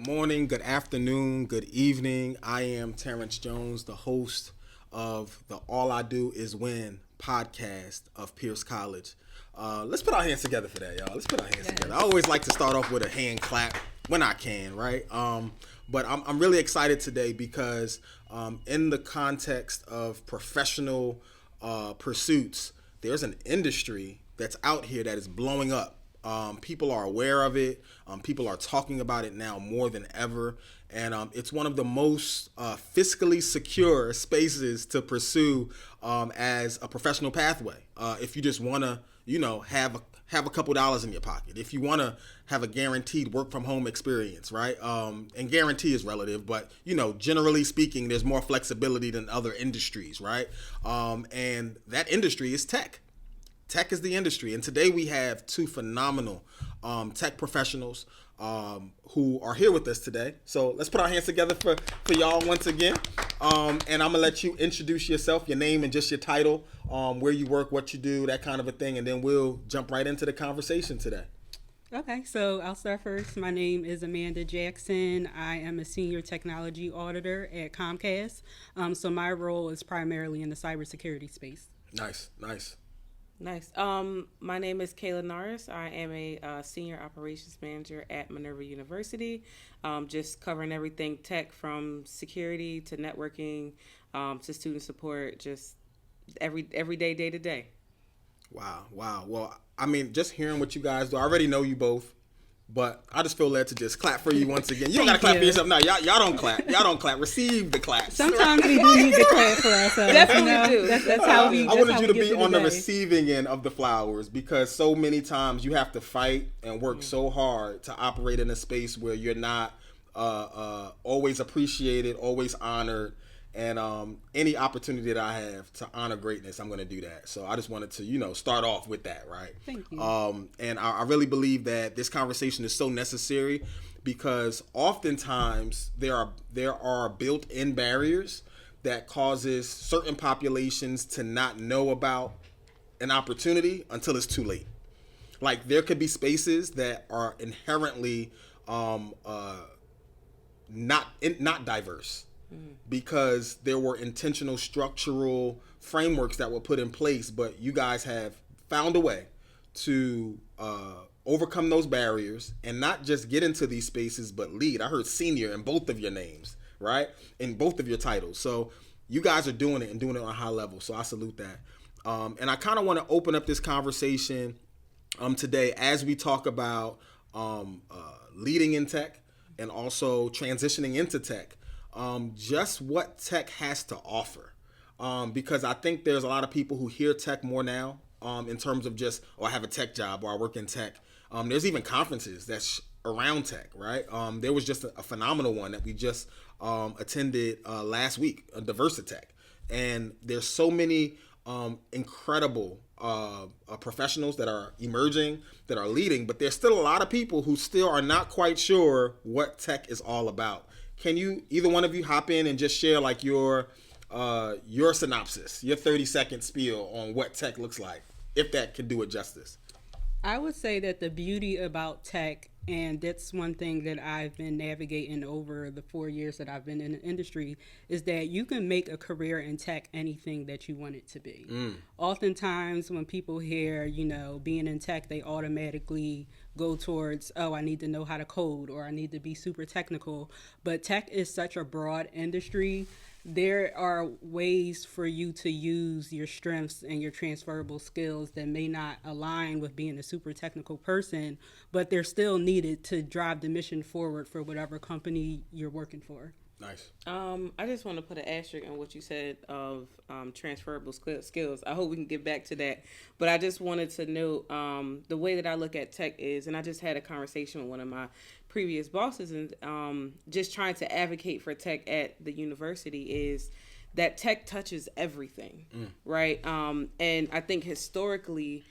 Good morning, good afternoon, good evening. I am Terrence Jones, the host of the All I Do Is Win podcast of Pierce College. Let's put our hands together for that, y'all. Let's put our hands together. I always like to start off with a hand clap when I can, right? But I'm really excited today because in the context of professional pursuits, there's an industry that's out here that is blowing up. People are aware of it. People are talking about it now more than ever. And it's one of the most fiscally secure spaces to pursue as a professional pathway. If you just want to, have a couple dollars in your pocket. If you want to have a guaranteed work from home experience, right? And guarantee is relative, but generally speaking, there's more flexibility than other industries, right? And that industry is tech. Tech is the industry, and today we have two phenomenal tech professionals who are here with us today. So let's put our hands together for y'all once again. And I'm gonna let you introduce yourself, your name and just your title, where you work, what you do, that kind of a thing, and then we'll jump right into the conversation today. Okay, so I'll start first. My name is Amanda Jackson. I am a senior technology auditor at Comcast. So my role is primarily in the cybersecurity space. Nice. Nice. My name is Kayla Norris. I am a senior operations manager at Minerva University, just covering everything tech from security to networking to student support, just every day, day to day. Wow. Well, I mean, just hearing what you guys do, I already know you both, but I just feel led to just clap for you once again. You don't got to clap for yourself. No, y'all don't clap. Y'all don't clap. Receive the claps. Sometimes we do need to clap for ourselves. Definitely do. That's how we. I wanted you to be on the receiving end of the flowers because so many times you have to fight and work so hard to operate in a space where you're not always appreciated, always honored. And any opportunity that I have to honor greatness, I'm going to do that. So I just wanted to, start off with that, right? Thank you. And I really believe that this conversation is so necessary because oftentimes there are built-in barriers that causes certain populations to not know about an opportunity until it's too late. Like there could be spaces that are inherently not diverse. Because there were intentional structural frameworks that were put in place, but you guys have found a way to overcome those barriers and not just get into these spaces, but lead. I heard senior in both of your names, right? In both of your titles. So you guys are doing it and doing it on a high level. So I salute that. And I kind of want to open up this conversation today as we talk about leading in tech and also transitioning into tech. Just what tech has to offer. Because I think there's a lot of people who hear tech more now in terms of just, I have a tech job or I work in tech. There's even conferences that's around tech, right? There was just a phenomenal one that we just attended last week, Diversitech. And there's so many incredible professionals that are emerging, that are leading, but there's still a lot of people who still are not quite sure what tech is all about. Can you, either one of you, hop in and just share like your synopsis, your 30-second spiel on what tech looks like, if that can do it justice? I would say that the beauty about tech, and that's one thing that I've been navigating over the 4 years that I've been in the industry, is that you can make a career in tech anything that you want it to be. Oftentimes when people hear, being in tech, they automatically go towards, I need to know how to code or I need to be super technical. But tech is such a broad industry. There are ways for you to use your strengths and your transferable skills that may not align with being a super technical person, but they're still needed to drive the mission forward for whatever company you're working for. Nice. I just want to put an asterisk on what you said of transferable skills. I hope we can get back to that. But I just wanted to note the way that I look at tech is, and I just had a conversation with one of my previous bosses, and just trying to advocate for tech at the university is that tech touches everything, right? And I think historically,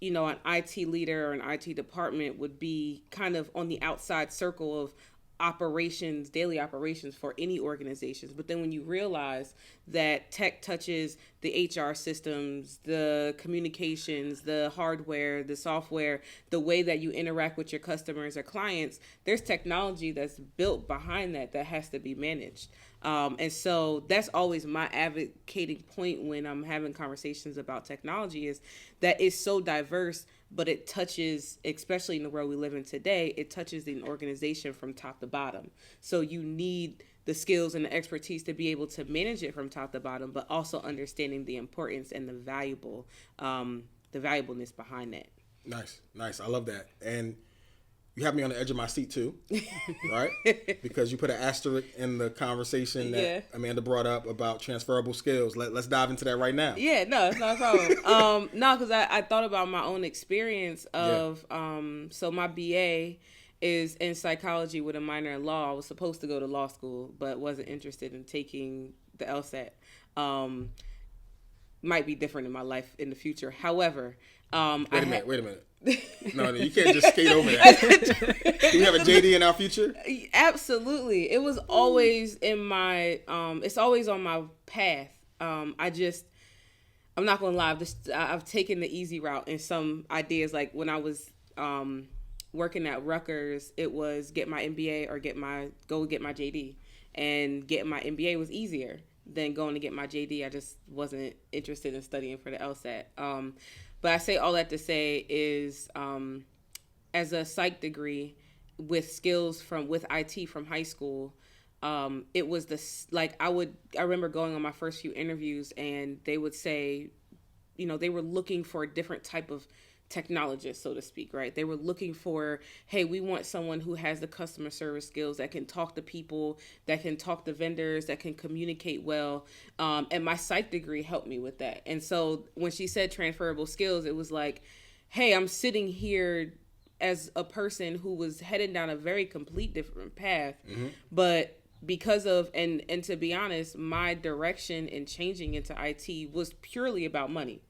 an IT leader or an IT department would be kind of on the outside circle of daily operations for any organizations. But then when you realize that tech touches the HR systems, the communications, the hardware, the software, the way that you interact with your customers or clients, there's technology that's built behind that has to be managed. And so that's always my advocating point when I'm having conversations about technology, is that it's so diverse, but it touches, especially in the world we live in today, it touches the organization from top to bottom. So you need the skills and the expertise to be able to manage it from top to bottom, but also understanding the importance and the valuableness behind that. Nice. I love that. And you have me on the edge of my seat too, right? Because you put an asterisk in the conversation that Amanda brought up about transferable skills. Let's dive into that right now. Yeah, no, it's not a problem. No, because I thought about my own experience of, so my BA is in psychology with a minor in law. I was supposed to go to law school, but wasn't interested in taking the LSAT. Might be different in my life in the future. However, wait a minute. No, you can't just skate over that. Do we have a JD in our future? Absolutely. It was always in my, it's always on my path. I'm not going to lie. I've taken the easy route in some ideas. Like when I was working at Rutgers, it was get my MBA or go get my JD. And getting my MBA was easier than going to get my JD. I just wasn't interested in studying for the LSAT. But I say all that to say is, as a psych degree with skills with IT from high school, it was I remember going on my first few interviews and they would say, they were looking for a different type of technologist, so to speak, right? They were looking for, hey, we want someone who has the customer service skills, that can talk to people, that can talk to vendors, that can communicate well. And my psych degree helped me with that. And so when she said transferable skills, it was like, hey, I'm sitting here as a person who was headed down a very complete different path, but because of, and to be honest, my direction in changing into IT was purely about money.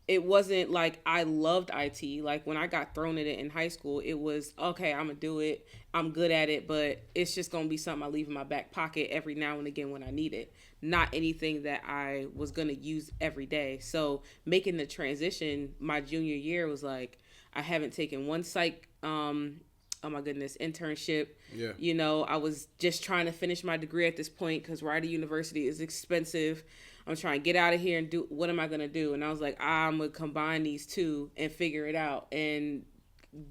It wasn't like I loved IT. Like when I got thrown at it in high school, it was, okay, I'm going to do it. I'm good at it, but it's just going to be something I leave in my back pocket every now and again when I need it. Not anything that I was going to use every day. So making the transition my junior year was like, I haven't taken one psych, oh my goodness, internship. Yeah. I was just trying to finish my degree at this point because Rider University is expensive. I'm trying to get out of here and do, what am I going to do? And I was like, I'm going to combine these two and figure it out. And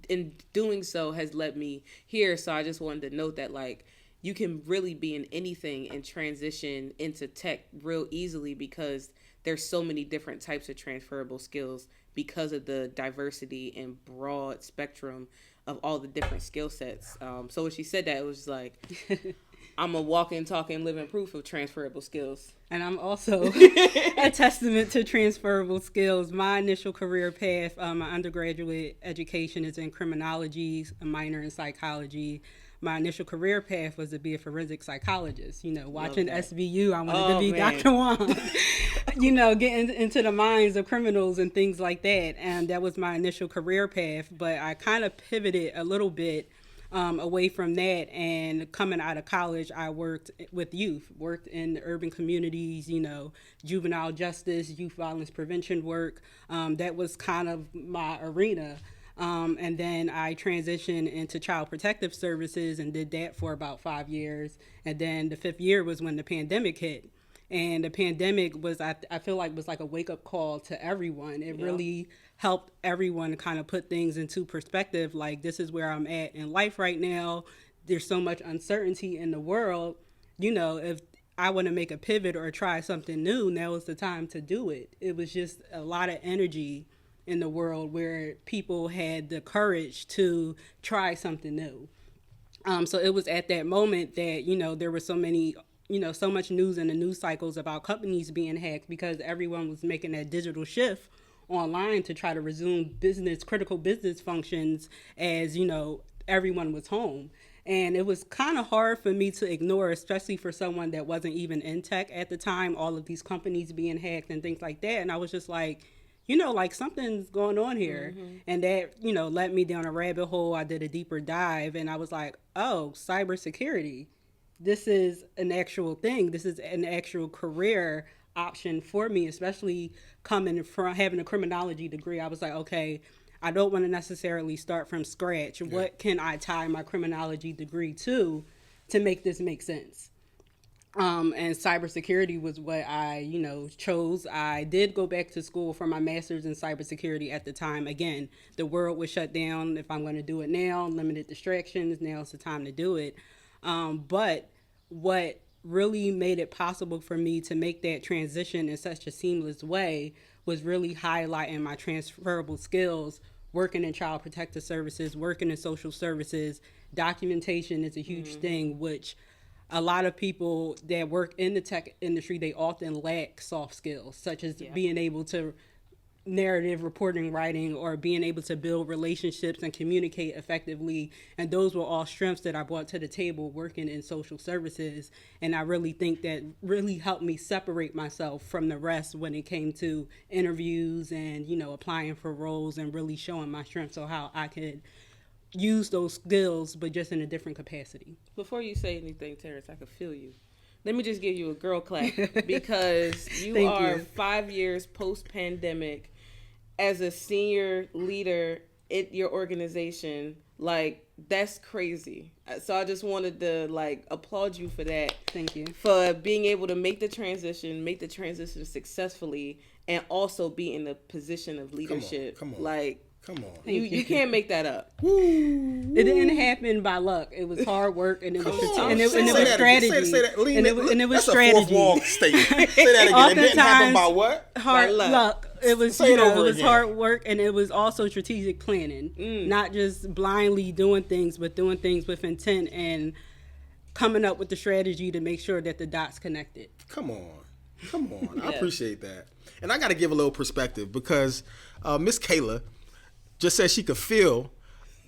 in doing so has led me here. So I just wanted to note that, like, you can really be in anything and transition into tech real easily because there's so many different types of transferable skills because of the diversity and broad spectrum of all the different skill sets. So when she said that, it was just like, I'm a walking, talking, living proof of transferable skills. And I'm also a testament to transferable skills. My initial career path, my undergraduate education is in criminology, a minor in psychology. My initial career path was to be a forensic psychologist. Watching SVU, I wanted to be Dr. Wong. Getting into the minds of criminals and things like that. And that was my initial career path. But I kind of pivoted a little bit away from that, and coming out of college, I worked with youth, worked in urban communities, juvenile justice, youth violence prevention work. That was kind of my arena. And then I transitioned into child protective services and did that for about 5 years. And then the 5th year was when the pandemic hit. And the pandemic was, I feel like, was like a wake-up call to everyone. It really helped everyone kind of put things into perspective. Like, this is where I'm at in life right now. There's so much uncertainty in the world. If I want to make a pivot or try something new, now is the time to do it. It was just a lot of energy in the world where people had the courage to try something new. So it was at that moment that, there were so many, so much news in the news cycles about companies being hacked because everyone was making that digital shift online to try to resume critical business functions as, everyone was home. And it was kind of hard for me to ignore, especially for someone that wasn't even in tech at the time, all of these companies being hacked and things like that. And I was just like, like something's going on here. And that, led me down a rabbit hole. I did a deeper dive and I was like, oh, cybersecurity. This is an actual thing. This is an actual career option for me, especially coming from having a criminology degree. I was like, okay, I don't want to necessarily start from scratch. Yeah. What can I tie my criminology degree to make this make sense? And cybersecurity was what I, chose. I did go back to school for my master's in cybersecurity at the time. Again, the world was shut down. If I'm going to do it now, limited distractions, now's the time to do it. But what really made it possible for me to make that transition in such a seamless way was really highlighting my transferable skills, working in child protective services, working in social services. Documentation is a huge thing, which a lot of people that work in the tech industry, they often lack soft skills, such as being able to narrative reporting, writing, or being able to build relationships and communicate effectively. And those were all strengths that I brought to the table working in social services. And I really think that really helped me separate myself from the rest when it came to interviews and, applying for roles and really showing my strengths, so how I could use those skills, but just in a different capacity. Before you say anything, Terrence, I can feel you. Let me just give you a girl clap because you are 5 years post-pandemic as a senior leader at your organization. Like, that's crazy. So I just wanted to applaud you for that. Thank you. For being able to make the transition successfully, and also be in a position of leadership. Come on. Come on. You can't make that up. It didn't happen by luck. It was hard work, and it was strategy. Say that. Lean, and it was that's strategy. That's a fourth wall statement. Say that again. It didn't happen by what? Hard luck. It was, it was hard work, and it was also strategic planning. Not just blindly doing things, but doing things with intent and coming up with the strategy to make sure that the dots connected. Come on. I appreciate that. And I got to give a little perspective because Miss Kayla just said she could feel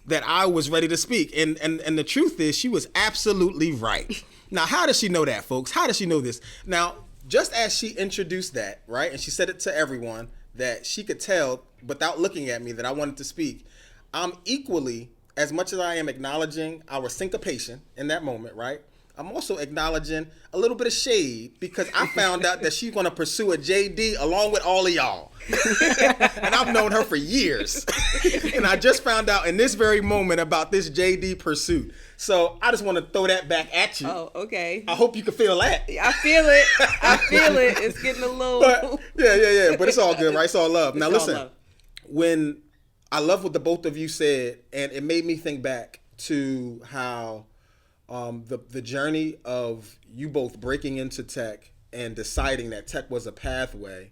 that I was ready to speak. And the truth is she was absolutely right. Now, how does she know that, folks? How does she know this? Now, just as she introduced that, right, and she said it to everyone, that she could tell without looking at me that I wanted to speak, I'm equally, as much as I am acknowledging our syncopation in that moment, right, I'm also acknowledging a little bit of shade because I found out that she's going to pursue a JD along with all of y'all. And I've known her for years. And I just found out in this very moment about this JD pursuit. So I just want to throw that back at you. Oh, okay. I hope you can feel that. I feel it. It's getting a little... But, yeah. But it's all good, right? It's all love. Now, listen. When I love what the both of you said, and it made me think back to how... the journey of you both breaking into tech and deciding that tech was a pathway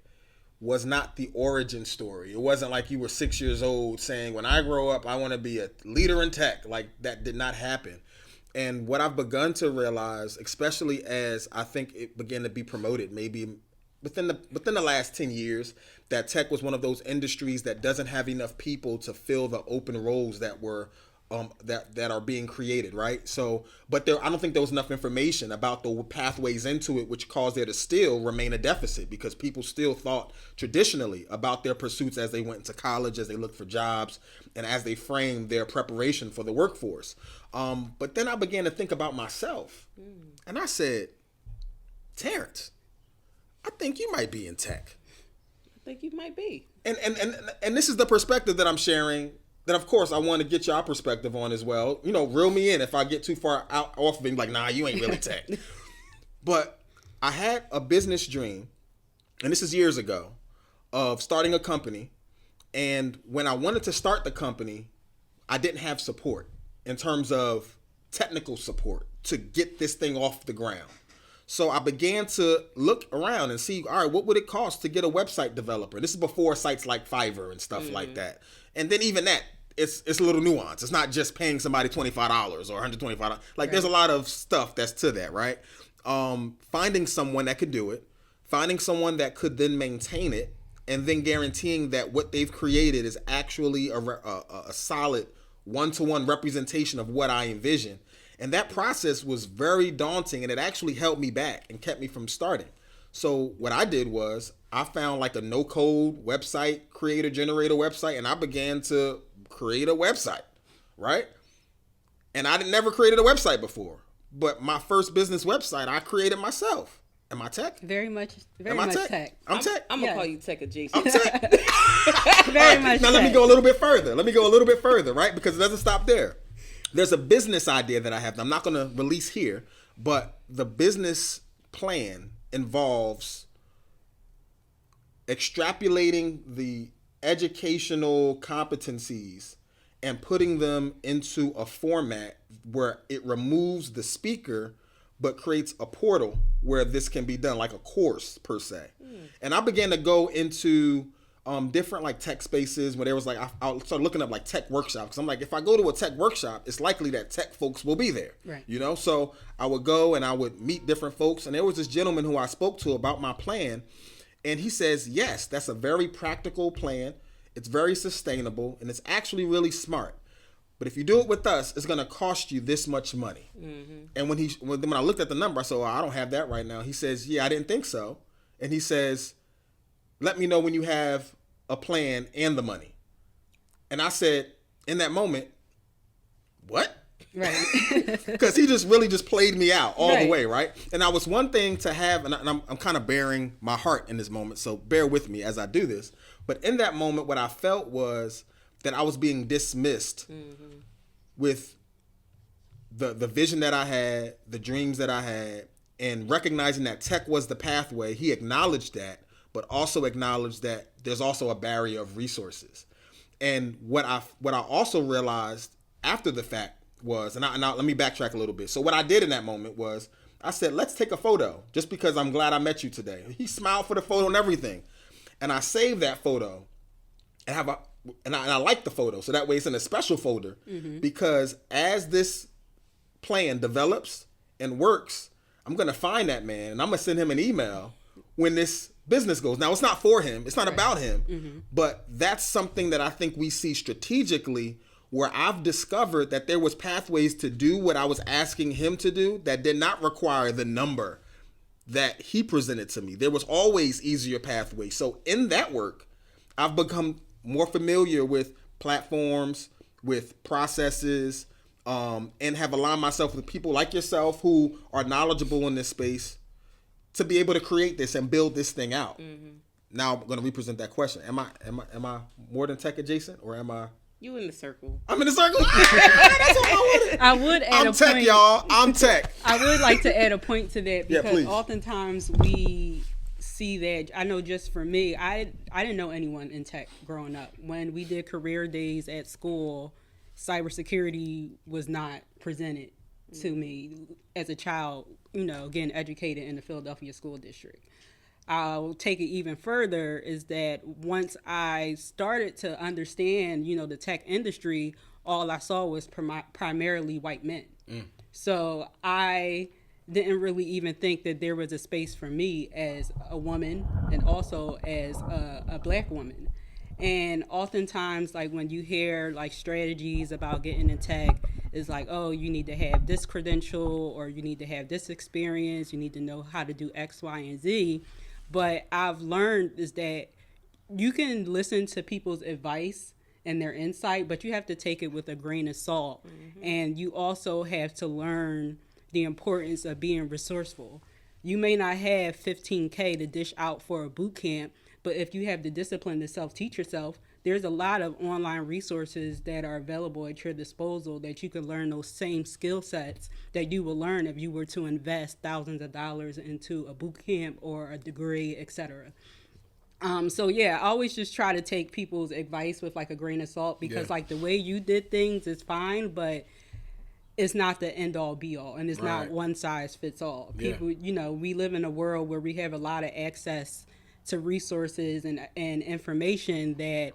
was not the origin story. It wasn't like you were 6 years old saying, when I grow up, I want to be a leader in tech. Like, that did not happen. And what I've begun to realize, especially as I think it began to be promoted, maybe within the last 10 years, that tech was one of those industries that doesn't have enough people to fill the open roles that were that are being created, right? So, but I don't think there was enough information about the pathways into it, which caused there to still remain a deficit because people still thought traditionally about their pursuits as they went into college, as they looked for jobs, and as they framed their preparation for the workforce. But then I began to think about myself, and I said, Terrence, I think you might be in tech. I think you might be. And this is the perspective that I'm sharing. That, of course, I want to get your perspective on as well. Reel me in if I get too far off of it, like, nah, you ain't really tech. But I had a business dream, and this is years ago, of starting a company. And when I wanted to start the company, I didn't have support in terms of technical support to get this thing off the ground. So I began to look around and see, all right, what would it cost to get a website developer? This is before sites like Fiverr and stuff like that. And then even that, it's a little nuance. It's not just paying somebody $25 or $125. Like, there's a lot of stuff that's to that, right? Finding someone that could do it, finding someone that could then maintain it, and then guaranteeing that what they've created is actually a solid one-to-one representation of what I envision. And that process was very daunting, and it actually held me back and kept me from starting. So what I did was I found like a no-code website, creator-generator website, and I began to create a website, right? And I never created a website before. But my first business website, I created myself. Am I tech? Very much tech. I'm tech. I'm gonna call you tech adjacent. I'm tech. Very much Now tech. let me go a little bit further, right? Because it doesn't stop there. There's a business idea that I have that I'm not going to release here, but the business plan involves extrapolating the educational competencies and putting them into a format where it removes the speaker but creates a portal where this can be done, like a course per se. And I began to go into different like tech spaces where there was like, I started looking up like tech workshops. Because I'm like, if I go to a tech workshop, it's likely that tech folks will be there. Right. You know, so I would go and I would meet different folks. And there was this gentleman who I spoke to about my plan. And he says, yes, that's a very practical plan. It's very sustainable and it's actually really smart. But if you do it with us, it's going to cost you this much money. Mm-hmm. And when I looked at the number, I said, well, I don't have that right now. He says, yeah, I didn't think so. And he says, let me know when you have a plan and the money. And I said, in that moment, what? Right. Because he really played me out all the Right. way, right? And I was one thing to have, and I'm kind of bearing my heart in this moment, so bear with me as I do this. But in that moment, what I felt was that I was being dismissed with the vision that I had, the dreams that I had, and recognizing that tech was the pathway. He acknowledged that, but also acknowledged that there's also a barrier of resources. And what I also realized after the fact was, and let me backtrack a little bit. So what I did in that moment was I said, let's take a photo just because I'm glad I met you today. He smiled for the photo and everything. And I saved that photo and I like the photo. So that way it's in a special folder because as this plan develops and works, I'm going to find that man and I'm going to send him an email when this business goes. Now, it's not for him. It's not about him. But that's something that I think we see strategically where I've discovered that there was pathways to do what I was asking him to do that did not require the number that he presented to me. There was always easier pathways. So in that work, I've become more familiar with platforms, with processes, and have aligned myself with people like yourself who are knowledgeable in this space to be able to create this and build this thing out. Now I'm going to represent that question. Am I more than tech adjacent, or am I? You in the circle. I'm in the circle. That's what I wanted. I would add I'm tech, y'all. I'm tech. I would like to add a point to that Yeah, because please. oftentimes we see that. I know just for me, I didn't know anyone in tech growing up. When we did career days at school, cybersecurity was not presented to me as a child, getting educated in the Philadelphia school district. I'll take it even further is that once I started to understand, the tech industry, all I saw was primarily white men. So I didn't really even think that there was a space for me as a woman and also as a black woman. And oftentimes, like when you hear like strategies about getting in tech, it's like, oh, you need to have this credential or you need to have this experience. You need to know how to do X, Y, and Z. But I've learned is that you can listen to people's advice and their insight, but you have to take it with a grain of salt. And you also have to learn the importance of being resourceful. You may not have $15K to dish out for a boot camp, but if you have the discipline to self-teach yourself, there's a lot of online resources that are available at your disposal that you can learn those same skill sets that you will learn if you were to invest thousands of dollars into a boot camp or a degree, etc. So yeah, I always just try to take people's advice with like a grain of salt because like the way you did things is fine, but it's not the end all be all, and it's not one size fits all. People, we live in a world where we have a lot of access to resources and information that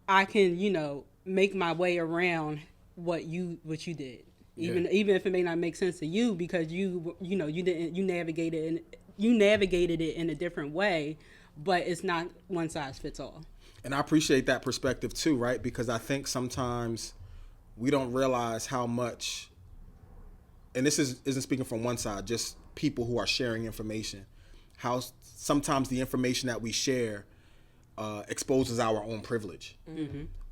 I can, make my way around what you did. Even if it may not make sense to you because you navigated it in a different way, but it's not one size fits all. And I appreciate that perspective too, right? Because I think sometimes we don't realize how much, and this isn't speaking from one side, just people who are sharing information, how sometimes the information that we share exposes our own privilege.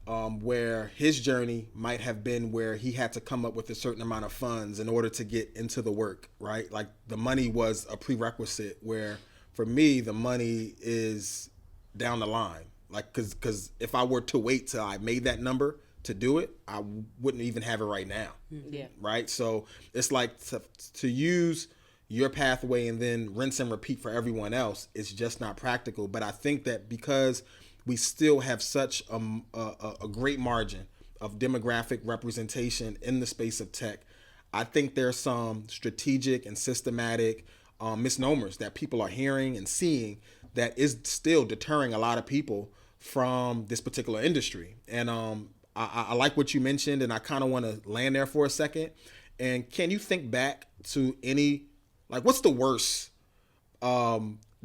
Where his journey might have been where he had to come up with a certain amount of funds in order to get into the work, right? Like the money was a prerequisite, where for me, the money is down the line. Like, cause if I were to wait till I made that number to do it, I wouldn't even have it right now. Yeah. Right. So it's like to use your pathway and then rinse and repeat for everyone else, it's just not practical. But I think that because we still have such a great margin of demographic representation in the space of tech, I think there's some strategic and systematic misnomers that people are hearing and seeing that is still deterring a lot of people from this particular industry. And I like what you mentioned, and I kind of want to land there for a second. And can you think back to any, like, what's the worst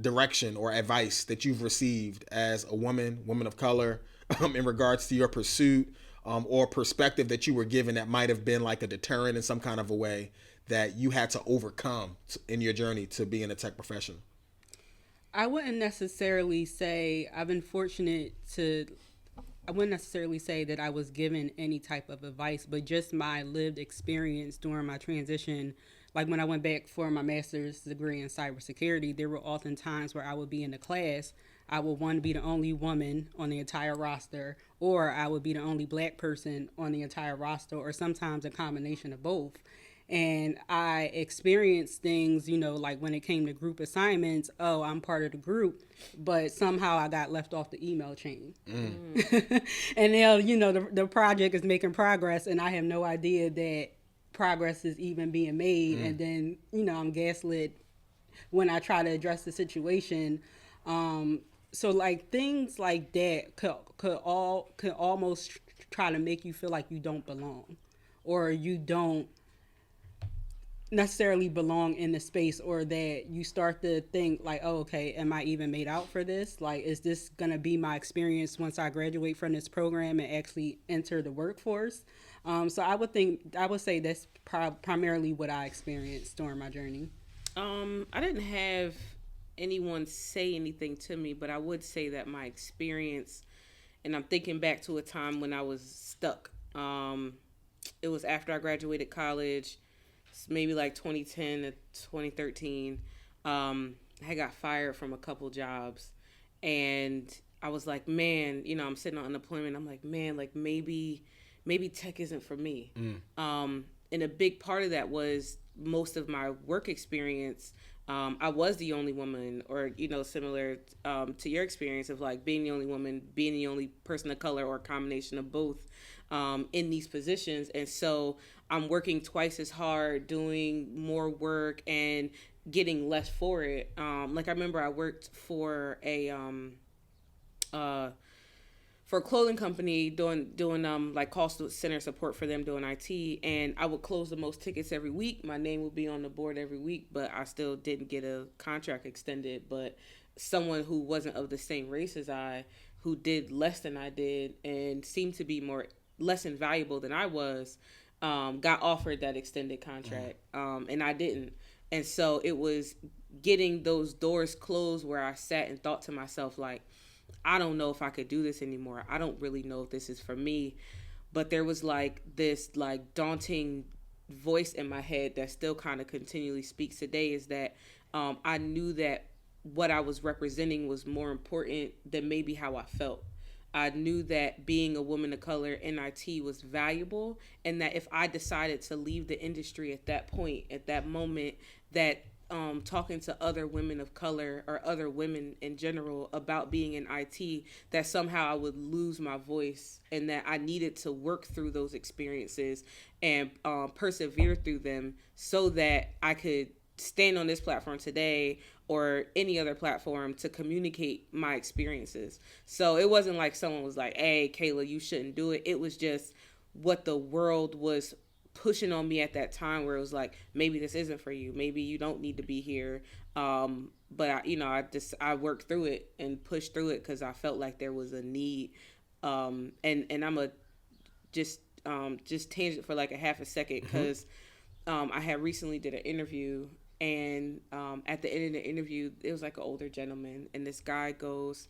direction or advice that you've received as a woman of color, in regards to your pursuit, or perspective that you were given that might have been like a deterrent in some kind of a way that you had to overcome in your journey to being a tech professional? I wouldn't necessarily say I've been fortunate to. I wouldn't necessarily say that I was given any type of advice, but just my lived experience during my transition. Like when I went back for my master's degree in cybersecurity, there were often times where I would be in the class. I would, one, be the only woman on the entire roster, or I would be the only black person on the entire roster, or sometimes a combination of both. And I experienced things, like when it came to group assignments, oh, I'm part of the group, but somehow I got left off the email chain. And now, the project is making progress, and I have no idea that progress is even being made. And then, I'm gaslit when I try to address the situation. So like things like that could almost try to make you feel like you don't belong, or you don't necessarily belong in the space, or that you start to think like, oh, okay, am I even made out for this? Like, is this going to be my experience once I graduate from this program and actually enter the workforce? So I would say that's primarily what I experienced during my journey. I didn't have anyone say anything to me, but I would say that my experience, and I'm thinking back to a time when I was stuck. It was after I graduated college, maybe like 2010 to 2013. I got fired from a couple jobs, and I was like, man, I'm sitting on unemployment. I'm like, man, like maybe tech isn't for me. And a big part of that was most of my work experience. I was the only woman, or, similar to your experience of like being the only woman, being the only person of color, or a combination of both in these positions. And so I'm working twice as hard, doing more work and getting less for it. Like I remember I worked for a clothing company doing like call center support for them doing IT, and I would close the most tickets every week. My name would be on the board every week, but I still didn't get a contract extended. But someone who wasn't of the same race as I, who did less than I did and seemed to be less invaluable than I was, got offered that extended contract, and I didn't. And so it was getting those doors closed where I sat and thought to myself, like, I don't know if I could do this anymore. I don't really know if this is for me. But there was like this like daunting voice in my head that still kind of continually speaks today, is that I knew that what I was representing was more important than maybe how I felt. I knew that being a woman of color in IT was valuable, and that if I decided to leave the industry at that point, at that moment, that talking to other women of color or other women in general about being in IT, that somehow I would lose my voice, and that I needed to work through those experiences and persevere through them so that I could stand on this platform today or any other platform to communicate my experiences. So it wasn't like someone was like, hey, Kayla, you shouldn't do it. It was just what the world was pushing on me at that time, where it was like, maybe this isn't for you. Maybe you don't need to be here. But I worked through it and pushed through it because I felt like there was a need. And I'm a just tangent for like a half a second, because I had recently did an interview And at the end of the interview, it was like an older gentleman, and this guy goes,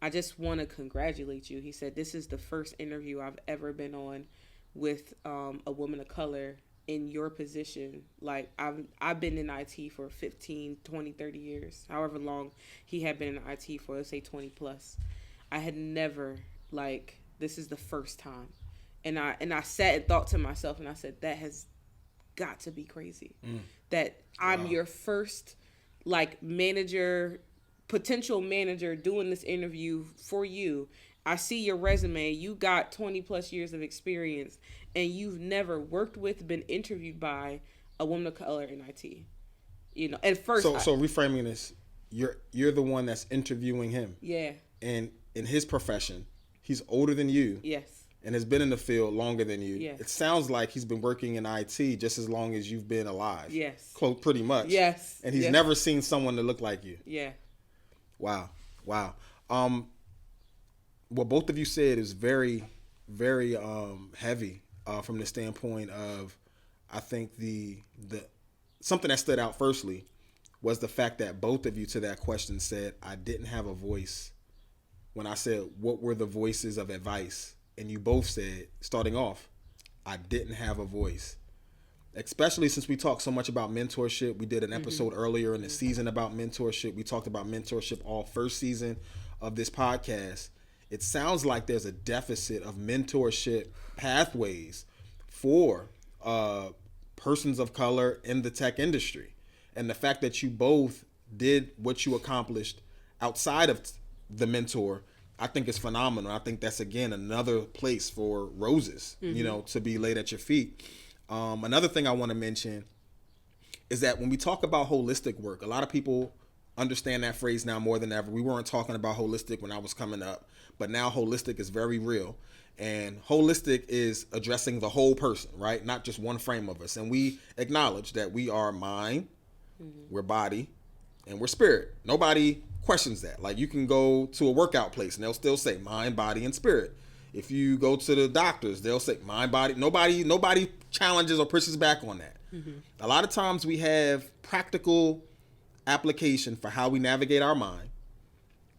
"I just want to congratulate you." He said, "This is the first interview I've ever been on with a woman of color in your position. Like, I've been in IT for 15, 20, 30 years, however long he had been in IT for, let's say 20 plus. I had never, like, this is the first time." And I sat and thought to myself, and I said, that has got to be crazy. That I'm your first, like, manager, potential manager doing this interview for you. I see your resume. You got 20 plus years of experience, and you've never worked with, been interviewed by a woman of color in IT. You know, at first. So reframing this, you're the one that's interviewing him. Yeah. And in his profession, he's older than you. Yes. And has been in the field longer than you. Yes. It sounds like he's been working in IT just as long as you've been alive. Yes. Pretty much. Yes. And he's never seen someone that looked like you. Yeah. Wow. What both of you said is very, very heavy from the standpoint of, I think the something that stood out firstly was the fact that both of you to that question said, I didn't have a voice. When I said, what were the voices of advice? And you both said, starting off, I didn't have a voice. Especially since we talked so much about mentorship. We did an episode earlier in the season about mentorship. We talked about mentorship all first season of this podcast. It sounds like there's a deficit of mentorship pathways for persons of color in the tech industry. And the fact that you both did what you accomplished outside of the mentor, I think is phenomenal. I think that's, again, another place for roses, to be laid at your feet. Another thing I want to mention is that when we talk about holistic work, a lot of people understand that phrase now more than ever. We weren't talking about holistic when I was coming up, but now holistic is very real. And holistic is addressing the whole person, right? Not just one frame of us. And we acknowledge that we are mind, we're body, and we're spirit. Nobody questions that. Like, you can go to a workout place and they'll still say mind, body, and spirit. If you go to the doctors, they'll say mind, body. Nobody challenges or pushes back on that. A lot of times we have practical application for how we navigate our mind.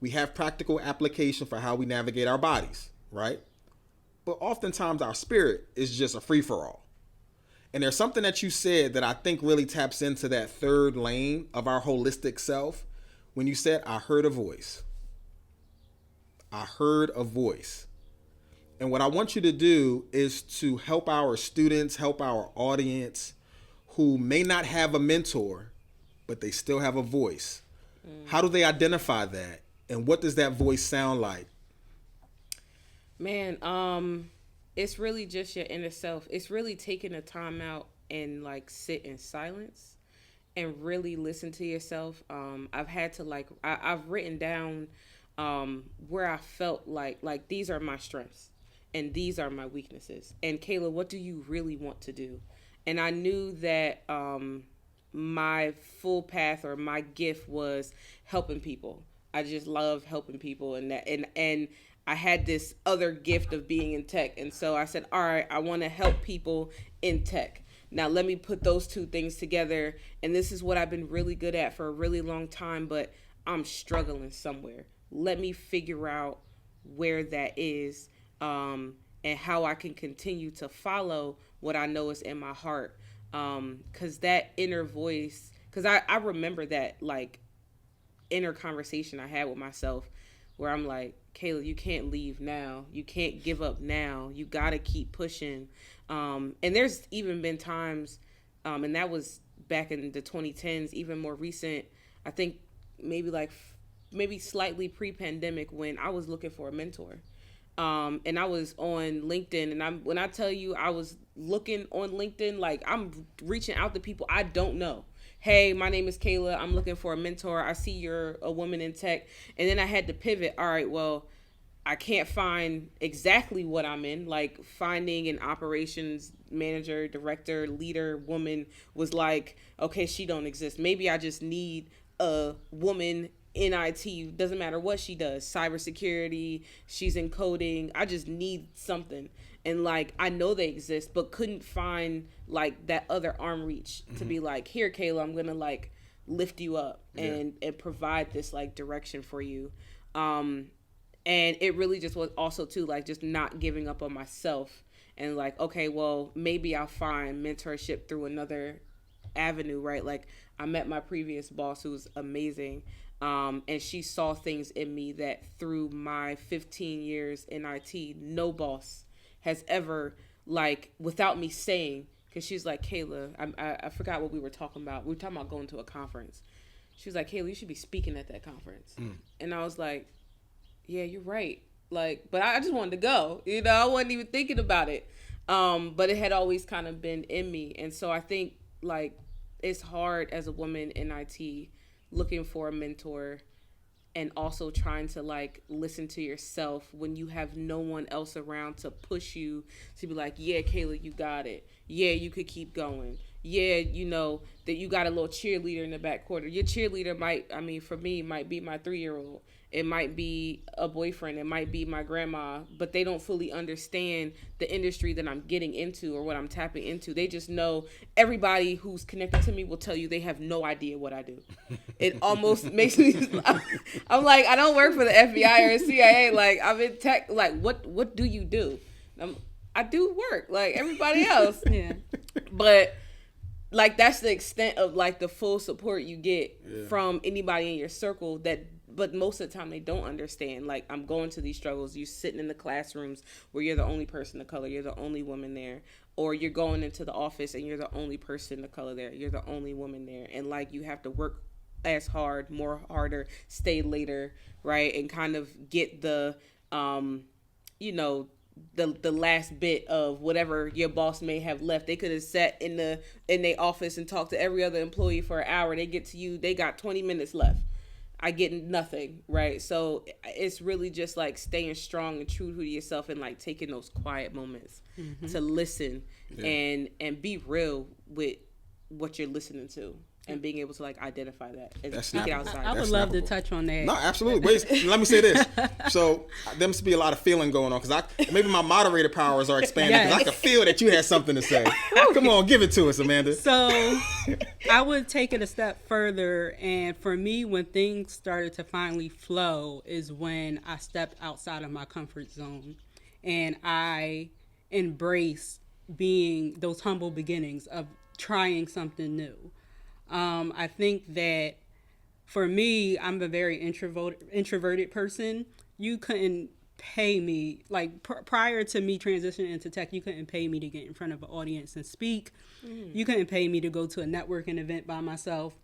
We have practical application for how we navigate our bodies, right? But oftentimes our spirit is just a free-for-all. And there's something that you said that I think really taps into that third lane of our holistic self. When you said, I heard a voice. I heard a voice. And what I want you to do is to help our students, help our audience who may not have a mentor, but they still have a voice. How do they identify that? And what does that voice sound like? Man, it's really just your inner self. It's really taking the time out and, like, sit in silence and really listen to yourself. I've had to, I've written down where I felt like these are my strengths and these are my weaknesses. And Kayla, what do you really want to do? And I knew that my full path or my gift was helping people. I just love helping people, and I had this other gift of being in tech. And so I said, all right, I want to help people in tech. Now let me put those two things together. And this is what I've been really good at for a really long time, but I'm struggling somewhere. Let me figure out where that is, and how I can continue to follow what I know is in my heart. Cause that inner voice, cause I remember that, like, inner conversation I had with myself where I'm like, Kayla, you can't leave now. You can't give up now. You got to keep pushing. And there's even been times, and that was back in the 2010s, even more recent, I think maybe slightly pre-pandemic, when I was looking for a mentor. And I was on LinkedIn, and when I tell you I was looking on LinkedIn, like, I'm reaching out to people I don't know. Hey, my name is Kayla. I'm looking for a mentor. I see you're a woman in tech. And then I had to pivot. All right, well, I can't find exactly what I'm in. Like, finding an operations manager, director, leader, woman was like, okay, she don't exist. Maybe I just need a woman in IT. Doesn't matter what she does. Cybersecurity, she's in coding. I just need something. And like, I know they exist, but couldn't find like that other arm reach to be like, here, Kayla, I'm going to like lift you up and provide this like direction for you. And it really just was also too, like, just not giving up on myself and like, okay, well, maybe I'll find mentorship through another avenue, right? Like, I met my previous boss, who was amazing. And she saw things in me that through my 15 years in IT, no boss has ever, like, without me saying, because she's like, Kayla, I forgot what we were talking about. We were talking about going to a conference. She was like, Kayla, you should be speaking at that conference. And I was like, yeah, you're right. Like, but I just wanted to go. You know, I wasn't even thinking about it. But it had always kind of been in me. And so I think, like, it's hard as a woman in IT looking for a mentor and also trying to like listen to yourself when you have no one else around to push you to be like, yeah, Kayla, you got it. Yeah, you could keep going. Yeah, you know that you got a little cheerleader in the back quarter. Your cheerleader might, I mean, for me, might be my 3-year-old. It might be a boyfriend. It might be my grandma, but they don't fully understand the industry that I'm getting into or what I'm tapping into. They just know everybody who's connected to me will tell you they have no idea what I do. It almost makes me, I'm like, I don't work for the FBI or CIA. Like, I'm in tech. Like, what do you do? I do work like everybody else. Yeah. But like, that's the extent of like the full support you get from anybody in your circle but most of the time they don't understand. Like, I'm going to these struggles. You sitting in the classrooms where you're the only person of color. You're the only woman there. Or you're going into the office and you're the only person of color there. You're the only woman there. And like, you have to work as hard, more harder, stay later, right? And kind of get the, you know, the last bit of whatever your boss may have left. They could have sat in their office and talked to every other employee for an hour. They get to you, they got 20 minutes left. I get nothing, right? So it's really just like staying strong and true to yourself and like taking those quiet moments to listen and be real with what you're listening to and being able to like identify that and speak it outside. I would love to touch on that. No, absolutely. Wait, let me say this. So there must be a lot of feeling going on because maybe my moderator powers are expanding because I can feel that you had something to say. Come on, give it to us, Amanda. So I would take it a step further, and for me, when things started to finally flow is when I stepped outside of my comfort zone and I embraced being those humble beginnings of trying something new. I think that for me, I'm a very introverted person. You couldn't pay me, like prior to me transitioning into tech, you couldn't pay me to get in front of an audience and speak. You couldn't pay me to go to a networking event by myself.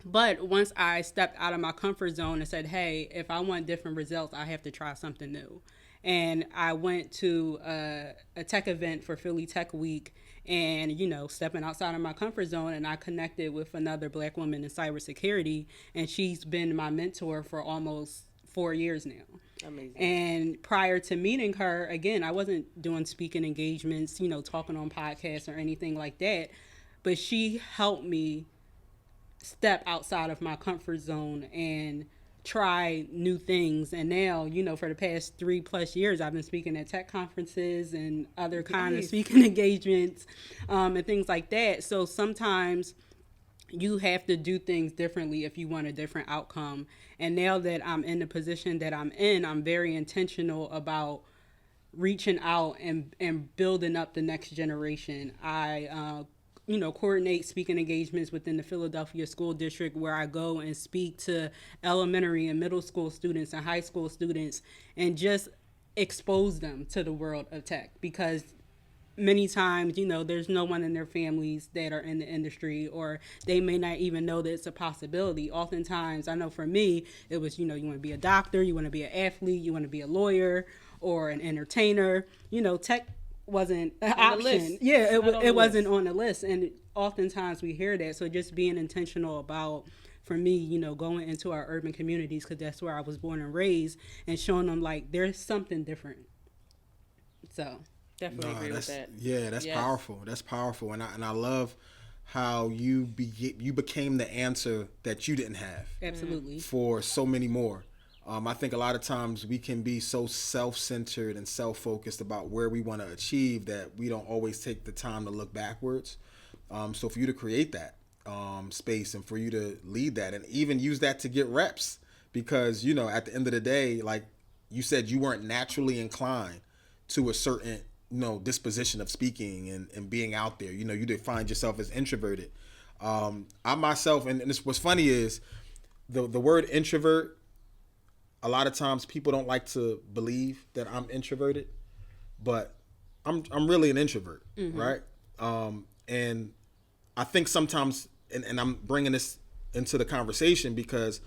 But once I stepped out of my comfort zone and said, hey, if I want different results, I have to try something new. And I went to a tech event for Philly Tech Week and, you know, stepping outside of my comfort zone, and I connected with another Black woman in cybersecurity, and she's been my mentor for almost 4 years now. Amazing. And prior to meeting her, again, I wasn't doing speaking engagements, you know, talking on podcasts or anything like that, but she helped me step outside of my comfort zone and try new things. And now, you know, for the past 3+ years, I've been speaking at tech conferences and other kind of speaking engagements and things like that. So sometimes you have to do things differently if you want a different outcome. And now that I'm in the position that I'm in, I'm very intentional about reaching out and building up the next generation. I coordinate speaking engagements within the Philadelphia School District where I go and speak to elementary and middle school students and high school students and just expose them to the world of tech, because many times, you know, there's no one in their families that are in the industry, or they may not even know that it's a possibility. Oftentimes, I know for me, it was, you know, you want to be a doctor, you want to be an athlete, you want to be a lawyer or an entertainer. You know, tech wasn't an option. Yeah, it wasn't on the list. And oftentimes we hear that. So just being intentional about, for me, you know, going into our urban communities, because that's where I was born and raised, and showing them like there's something different. So definitely agree with that. Yeah, that's powerful. That's powerful. And I love how you became the answer that you didn't have. Absolutely. For so many more. I think a lot of times we can be so self-centered and self-focused about where we want to achieve that we don't always take the time to look backwards. So for you to create that space and for you to lead that and even use that to get reps, because, you know, at the end of the day, like you said, you weren't naturally inclined to a certain, you know, disposition of speaking and being out there. You know, you defined yourself as introverted. I myself, and this, what's funny is the word introvert, a lot of times people don't like to believe that I'm introverted, but I'm really an introvert, right? And I think sometimes, and I'm bringing this into the conversation because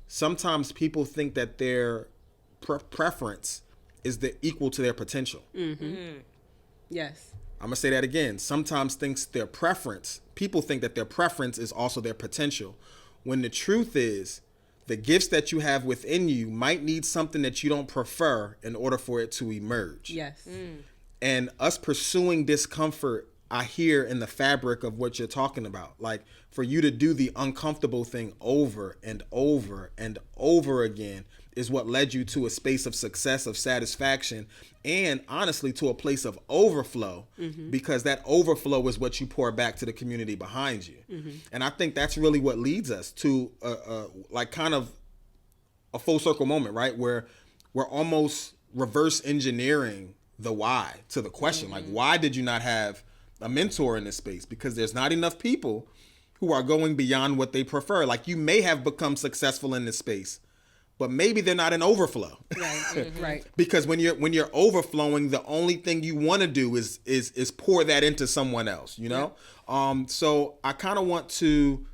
sometimes people think that their preference is equal to their potential. Yes. I'm gonna say that again. Sometimes people think that their preference is also their potential, when the truth is the gifts that you have within you might need something that you don't prefer in order for it to emerge. Yes. And us pursuing discomfort, I hear in the fabric of what you're talking about. Like, for you to do the uncomfortable thing over and over and over again is what led you to a space of success, of satisfaction, and honestly to a place of overflow, because that overflow is what you pour back to the community behind you. And I think that's really what leads us to like kind of a full circle moment, right? Where we're almost reverse engineering the why to the question. Like, why did you not have a mentor in this space? Because there's not enough people who are going beyond what they prefer. Like, you may have become successful in this space, but maybe they're not in overflow. Right. Right. Because when you're overflowing, the only thing you want to do is pour that into someone else, you know? So I kind of want to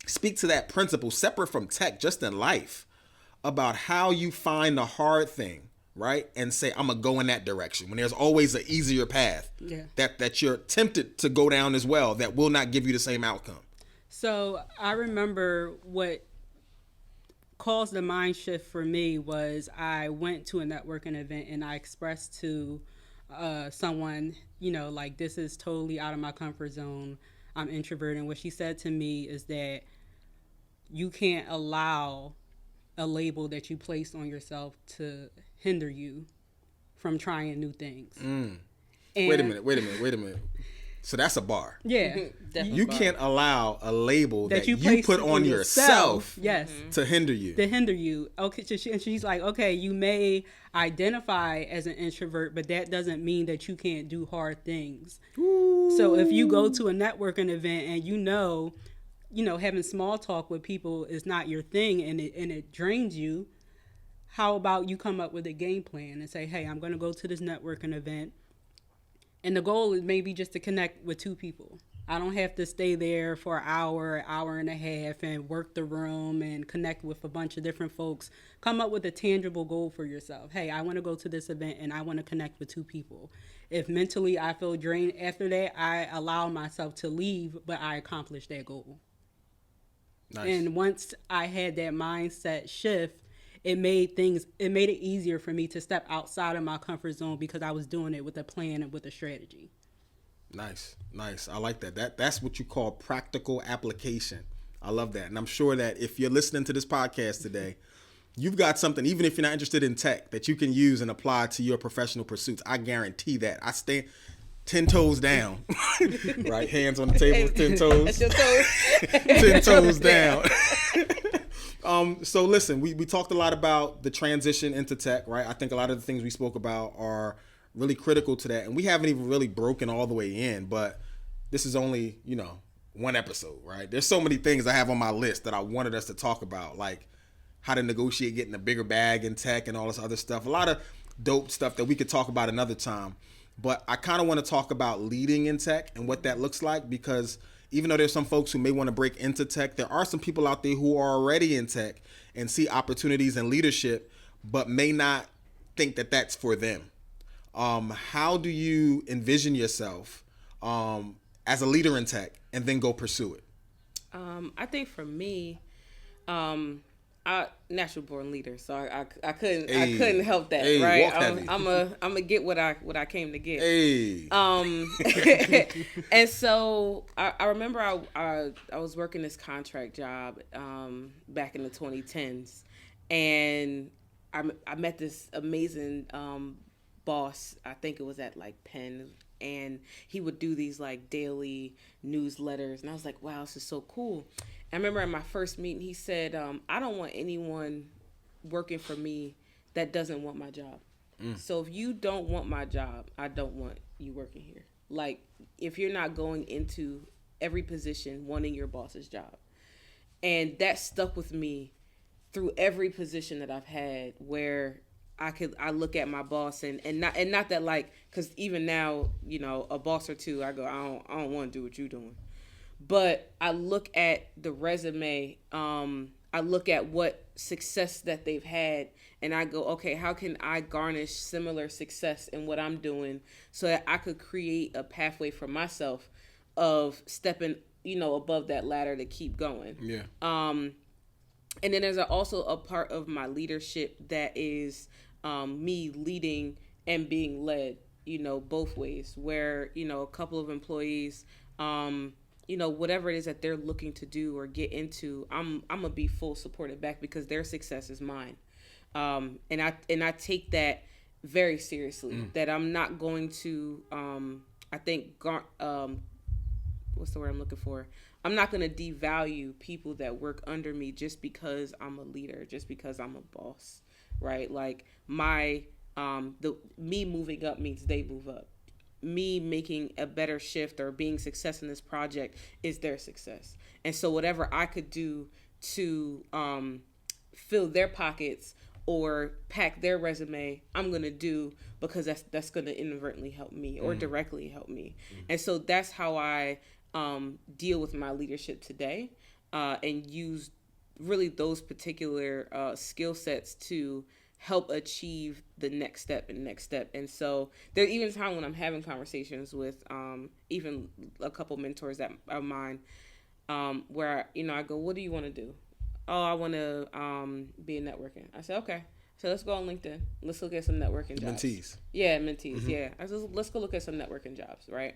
speak to that principle separate from tech, just in life, about how you find the hard thing, right? And say, I'm gonna go in that direction, when there's always an easier path that you're tempted to go down as well, that will not give you the same outcome. So I remember what caused the mind shift for me was I went to a networking event and I expressed to someone, you know, like, this is totally out of my comfort zone. I'm introverted. And what she said to me is that you can't allow a label that you placed on yourself to hinder you from trying new things. And wait a minute. So that's a bar. Yeah. You can't allow a label that you put on yourself to hinder you. To hinder you. Okay, so she's like, okay, you may identify as an introvert, but that doesn't mean that you can't do hard things. Ooh. So if you go to a networking event and you know, having small talk with people is not your thing and it drains you, how about you come up with a game plan and say, hey, I'm going to go to this networking event, and the goal is maybe just to connect with 2 people. I don't have to stay there for an hour and a half and work the room and connect with a bunch of different folks. Come up with a tangible goal for yourself. Hey, I want to go to this event and I want to connect with 2 people. If mentally I feel drained after that, I allow myself to leave, but I accomplished that goal. Nice. And once I had that mindset shift, it made it easier for me to step outside of my comfort zone because I was doing it with a plan and with a strategy. Nice. I like that. That's what you call practical application. I love that. And I'm sure that if you're listening to this podcast today, you've got something, even if you're not interested in tech, that you can use and apply to your professional pursuits. I guarantee that. I stand 10 toes down, right? Hands on the table, 10 toes. That's your toes. 10 toes down. So listen, we talked a lot about the transition into tech, right? I think a lot of the things we spoke about are really critical to that. And we haven't even really broken all the way in, but this is only, one episode, right? There's so many things I have on my list that I wanted us to talk about, like how to negotiate getting a bigger bag in tech and all this other stuff. A lot of dope stuff that we could talk about another time. But I kind of want to talk about leading in tech and what that looks like, because even though there's some folks who may want to break into tech, there are some people out there who are already in tech and see opportunities in leadership, but may not think that that's for them. How do you envision yourself as a leader in tech and then go pursue it? I think for me, I natural born leader, so I couldn't help that, right? I'm a get what I came to get. And so I remember I was working this contract job back in the 2010s, and I met this amazing boss. I think it was at like Penn, and he would do these like daily newsletters, and I was like, wow, this is so cool. I remember at my first meeting, he said, I don't want anyone working for me that doesn't want my job. So if you don't want my job, I don't want you working here. Like, if you're not going into every position wanting your boss's job. And that stuck with me through every position that I've had, where I look at my boss and not that, like, because even now, you know, a boss or two, I go, I don't want to do what you're doing. But I look at the resume, I look at what success that they've had, and I go, okay, how can I garnish similar success in what I'm doing so that I could create a pathway for myself of stepping, you know, above that ladder to keep going. Yeah. And then there's also a part of my leadership that is me leading and being led, you know, both ways, where, you know, a couple of employees, you know, whatever it is that they're looking to do or get into, I'm gonna be full supported back, because their success is mine. And I take that very seriously, that I'm not going to, I think, what's the word I'm looking for? I'm not going to devalue people that work under me just because I'm a leader, just because I'm a boss, right? Like, me moving up means they move up. Me making a better shift or being success in this project is their success. And so whatever I could do to fill their pockets or pack their resume, I'm going to do, because that's going to inadvertently help me or directly help me. And so that's how I deal with my leadership today, and use really those particular skill sets to help achieve the next step. And so there's even time when I'm having conversations with even a couple mentors of mine, where, you know, I go, what do you want to do? Oh, I want to be in networking. I said, okay. So let's go on LinkedIn. Let's look at some networking jobs. Mentees. Yeah, mentees. Yeah. I said, let's go look at some networking jobs, right?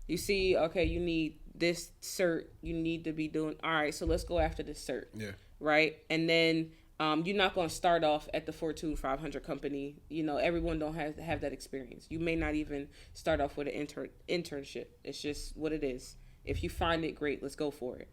You see, okay, you need this cert. You need to be doing, all right, so let's go after this cert. Yeah. Right? And then you're not going to start off at the Fortune 500 company. You know, everyone don't have that experience. You may not even start off with an internship. It's just what it is. If you find it, great, let's go for it.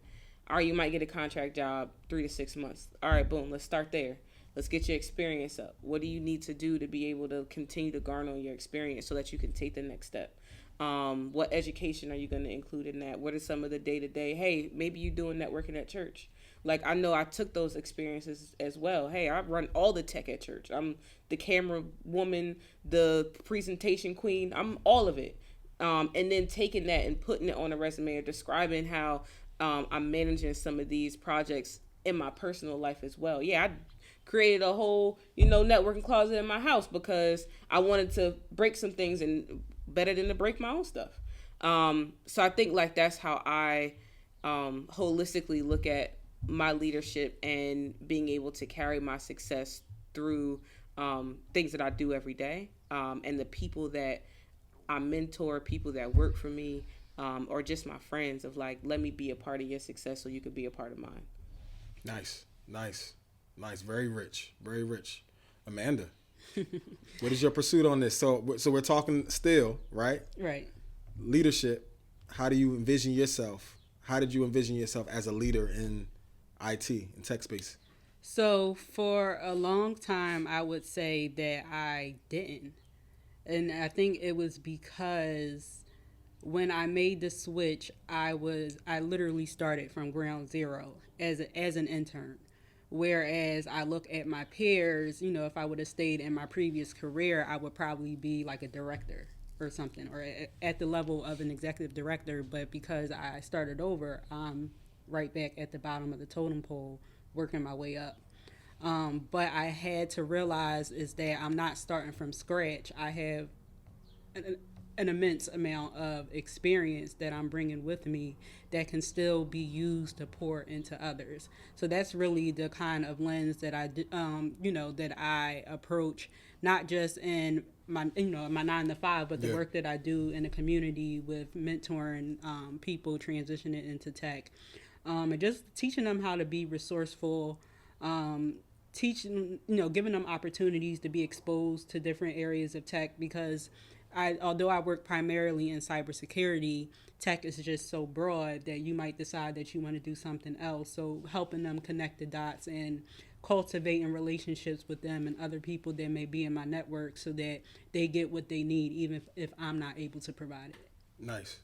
Or you might get a contract job 3 to 6 months. All right, boom, let's start there. Let's get your experience up. What do you need to do to be able to continue to garner on your experience so that you can take the next step? What education are you going to include in that? What are some of the day-to-day? Hey, maybe you're doing networking at church. Like, I know I took those experiences as well. Hey, I run all the tech at church. I'm the camera woman, the presentation queen. I'm all of it. And then taking that and putting it on a resume or describing how I'm managing some of these projects in my personal life as well. Yeah, I created a whole, you know, networking closet in my house because I wanted to break some things, and better than to break my own stuff. So I think, like, that's how I holistically look at my leadership and being able to carry my success through things that I do every day, and the people that I mentor, people that work for me, or just my friends, of like, let me be a part of your success so you could be a part of mine. Nice. Very rich. Amanda, what is your pursuit on this? So we're talking still, right? Right. Leadership. How do you envision yourself? How did you envision yourself as a leader in IT and tech space? So for a long time, I would say that I didn't. And I think it was because when I made the switch, I literally started from ground zero as an intern. Whereas I look at my peers, you know, if I would have stayed in my previous career, I would probably be like a director or something, or at the level of an executive director. But because I started over, I'm right back at the bottom of the totem pole, working my way up. But I had to realize is that I'm not starting from scratch. I have an immense amount of experience that I'm bringing with me that can still be used to pour into others. So that's really the kind of lens that that I approach, not just in my 9 to 5, but the work that I do in the community with mentoring people transitioning into tech, and just teaching them how to be resourceful, teaching, giving them opportunities to be exposed to different areas of tech, because although I work primarily in cybersecurity, tech is just so broad that you might decide that you want to do something else. So helping them connect the dots and cultivating relationships with them and other people that may be in my network so that they get what they need, even if I'm not able to provide it. Nice.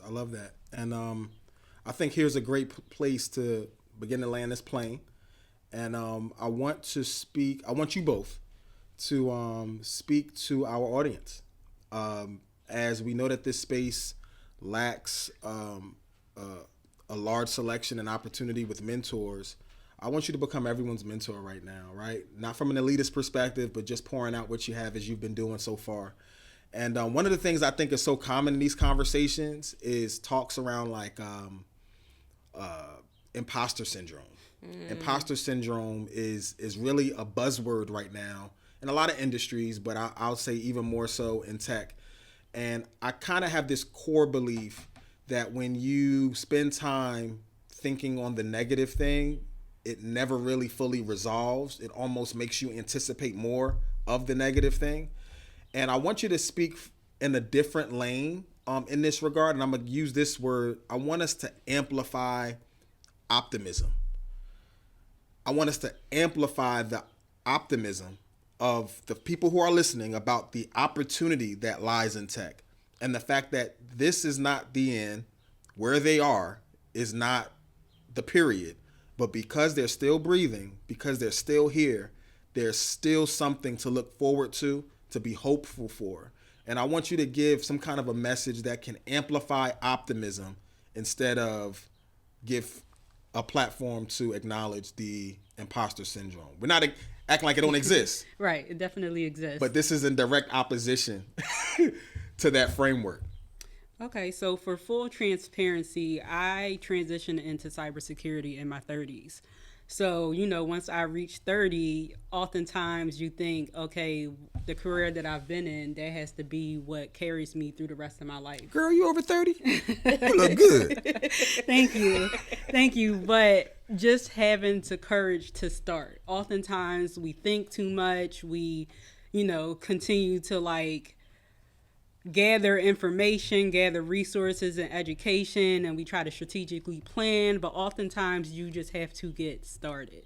I love that. And I think here's a great place to begin to land this plane. And I want you both to speak to our audience. As we know that this space lacks a large selection and opportunity with mentors, I want you to become everyone's mentor right now, right? Not from an elitist perspective, but just pouring out what you have as you've been doing so far. And one of the things I think is so common in these conversations is talks around like imposter syndrome. Imposter syndrome is really a buzzword right now in a lot of industries, but I'll say even more so in tech. And I kind of have this core belief that when you spend time thinking on the negative thing, it never really fully resolves. It almost makes you anticipate more of the negative thing. And I want you to speak in a different lane in this regard. And I'm going to use this word. I want us to amplify optimism. I want us to amplify the optimism of the people who are listening about the opportunity that lies in tech and the fact that this is not the end. Where they are is not the period, but because they're still breathing, because they're still here, there's still something to look forward to be hopeful for. And I want you to give some kind of a message that can amplify optimism instead of give a platform to acknowledge the imposter syndrome. We're not acting like it don't exist. Right. It definitely exists. But this is in direct opposition to that framework. Okay, so for full transparency, I transitioned into cybersecurity in my 30s. So, once I reach 30, oftentimes you think, okay, the career that I've been in, that has to be what carries me through the rest of my life. Girl, you over 30? You look good. Thank you. But just having the courage to start. Oftentimes we think too much. We, continue to gather information, gather resources and education, and we try to strategically plan, but oftentimes you just have to get started.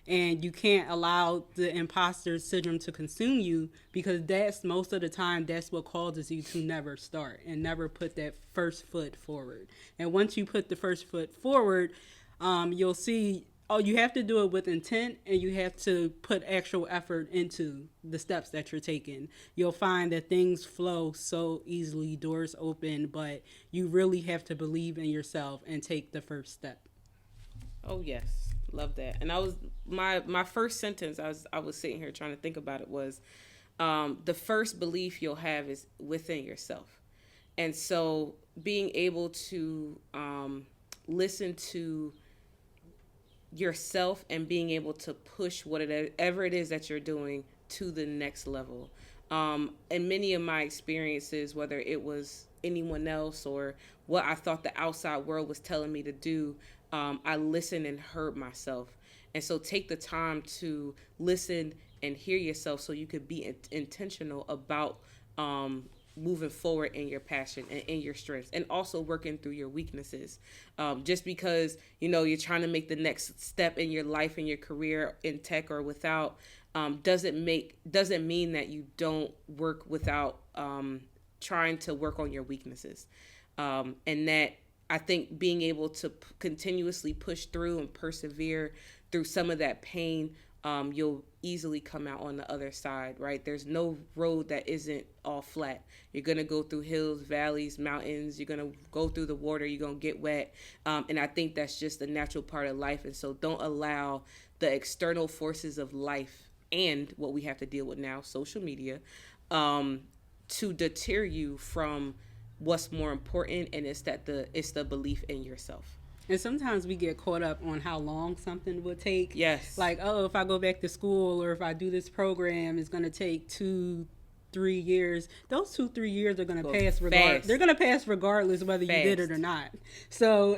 And you can't allow the imposter syndrome to consume you, because that's most of the time, that's what causes you to never start and never put that first foot forward. And once you put the first foot forward, you'll see, you have to do it with intent, and you have to put actual effort into the steps that you're taking. You'll find that things flow so easily, doors open, but you really have to believe in yourself and take the first step. Oh, yes. Love that. And I was, my first sentence, I was sitting here trying to think about it, was the first belief you'll have is within yourself. And so being able to listen to yourself and being able to push whatever it is that you're doing to the next level. And many of my experiences, whether it was anyone else or what I thought the outside world was telling me to do, I listened and heard myself. And so take the time to listen and hear yourself so you could be intentional about moving forward in your passion and in your strengths, and also working through your weaknesses. Just because, you're trying to make the next step in your life and your career in tech or without, doesn't mean that you don't work without trying to work on your weaknesses. And that I think being able to continuously push through and persevere through some of that pain, you'll easily come out on the other side, right? There's no road that isn't all flat. You're going to go through hills, valleys, mountains. You're going to go through the water. You're going to get wet. And I think that's just a natural part of life. And so don't allow the external forces of life and what we have to deal with now, social media, to deter you from what's more important. And it's the belief in yourself. And sometimes we get caught up on how long something will take. Yes. Like, if I go back to school or if I do this program, it's going to take 2-3 3 years, those 2-3 years are going to pass fast. they're going to pass regardless whether you did it or not. So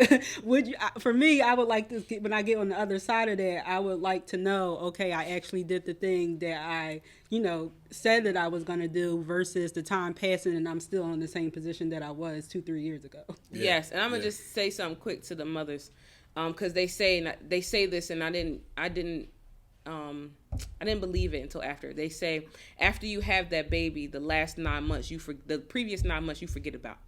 for me, I would like to, when I get on the other side of that, I would like to know, okay, I actually did the thing that I, said that I was going to do, versus the time passing and I'm still in the same position that I was 2-3 years ago. Yeah. Yes. And I'm going to just say something quick to the mothers. Cause they say this, and I didn't believe it until after. They say after you have that baby, the last 9 months, the previous 9 months you forget about,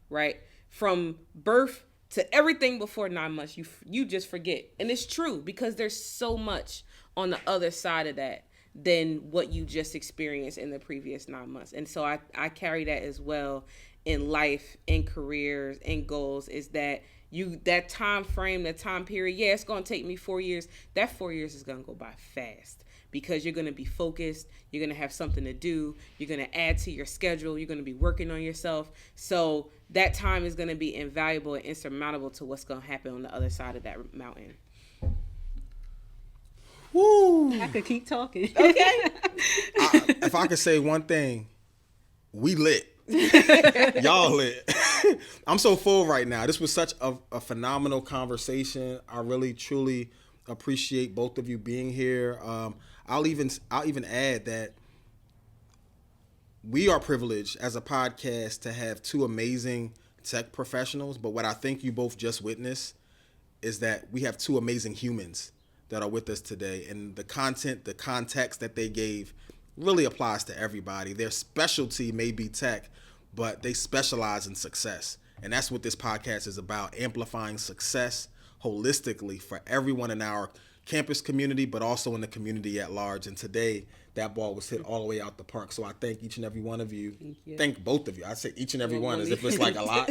right? From birth to everything before 9 months, you just forget. And it's true, because there's so much on the other side of that than what you just experienced in the previous 9 months. And so I carry that as well in life, in careers, in goals, is that that time frame, that time period, it's going to take me 4 years. That 4 years is going to go by fast, because you're going to be focused. You're going to have something to do. You're going to add to your schedule. You're going to be working on yourself. So that time is going to be invaluable and insurmountable to what's going to happen on the other side of that mountain. Woo! I could keep talking. Okay. If I could say one thing, we lit. Y'all lit. I'm so full right now. This was such a phenomenal conversation. I really truly appreciate both of you being here. I'll even add that we are privileged as a podcast to have two amazing tech professionals, but what I think you both just witnessed is that we have two amazing humans that are with us today, and the content, the context that they gave really applies to everybody. Their specialty may be tech, but they specialize in success. And that's what this podcast is about, amplifying success holistically for everyone in our campus community, but also in the community at large. And today, that ball was hit all the way out the park. So I thank each and every one of you. Thank both of you. I say each and every one as if it's like a lot.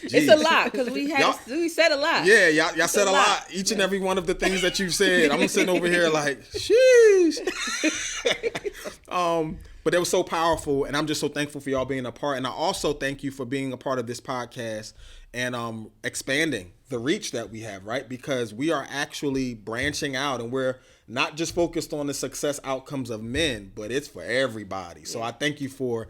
It's a lot, because we said a lot. Yeah, y'all said a lot. Each and every one of the things that you said. I'm sitting over here like, sheesh. But it was so powerful, and I'm just so thankful for y'all being a part. And I also thank you for being a part of this podcast and expanding the reach that we have, right? Because we are actually branching out, and we're not just focused on the success outcomes of men, but it's for everybody. So I thank you for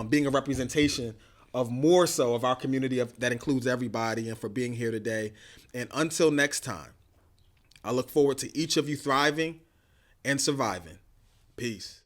being a representation of more so of our community that includes everybody, and for being here today. And until next time, I look forward to each of you thriving and surviving. Peace.